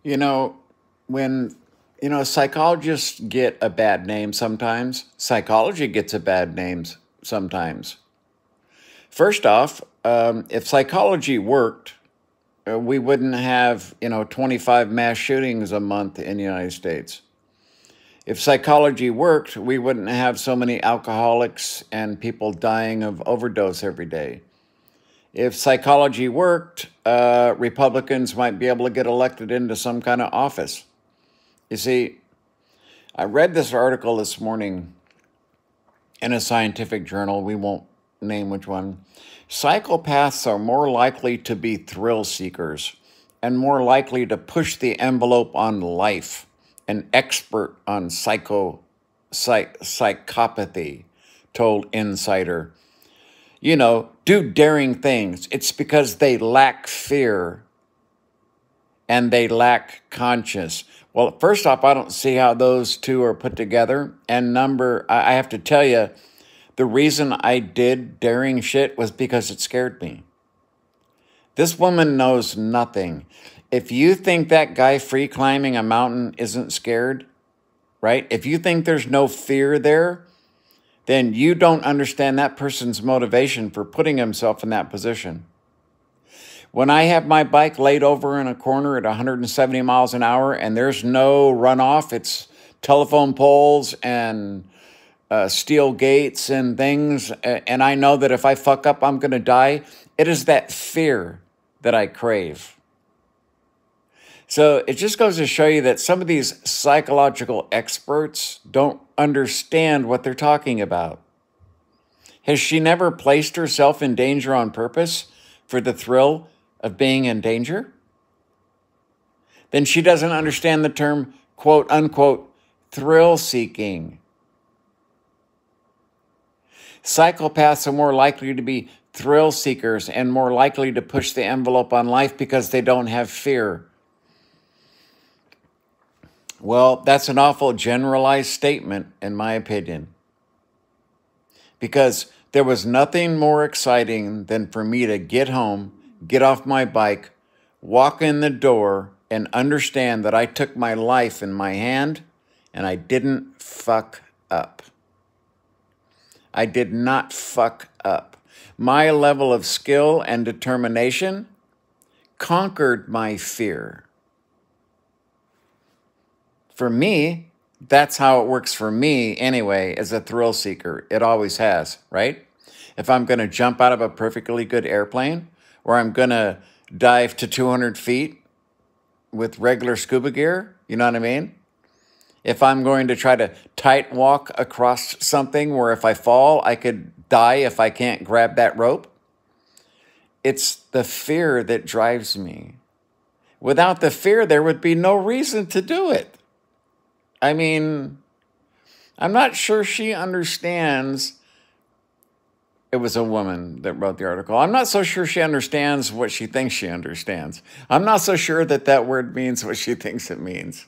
You know, when, psychologists get a bad name sometimes, psychology gets a bad name sometimes. First off, if psychology worked, we wouldn't have, 25 mass shootings a month in the United States. If psychology worked, we wouldn't have so many alcoholics and people dying of overdose every day. If psychology worked, Republicans might be able to get elected into some kind of office. You see, I read this article this morning in a scientific journal. We won't name which one. Psychopaths are more likely to be thrill seekers and more likely to push the envelope on life. An expert on psychopathy told Insider. Do daring things. It's because they lack fear and they lack conscience. Well, first off, I don't see how those two are put together. And I have to tell you, the reason I did daring shit was because it scared me. This woman knows nothing. If you think that guy free climbing a mountain isn't scared, right? If you think there's no fear there, then you don't understand that person's motivation for putting himself in that position. When I have my bike laid over in a corner at 170 miles an hour and there's no runoff, it's telephone poles and steel gates and things, and I know that if I fuck up, I'm going to die, it is that fear that I crave. So it just goes to show you that some of these psychological experts don't understand what they're talking about. Has she never placed herself in danger on purpose for the thrill of being in danger? Then she doesn't understand the term, quote unquote, thrill seeking. Psychopaths are more likely to be thrill seekers and more likely to push the envelope on life because they don't have fear. Well, that's an awful generalized statement, in my opinion, because there was nothing more exciting than for me to get home, get off my bike, walk in the door, and understand that I took my life in my hand and I didn't fuck up. I did not fuck up. My level of skill and determination conquered my fear. For me, that's how it works for me anyway, as a thrill seeker. It always has, right? If I'm going to jump out of a perfectly good airplane, or I'm going to dive to 200 feet with regular scuba gear, you know what I mean? If I'm going to try to tight walk across something where if I fall, I could die if I can't grab that rope, it's the fear that drives me. Without the fear, there would be no reason to do it. I mean, I'm not sure she understands. It was a woman that wrote the article. I'm not so sure she understands what she thinks she understands. I'm not so sure that that word means what she thinks it means.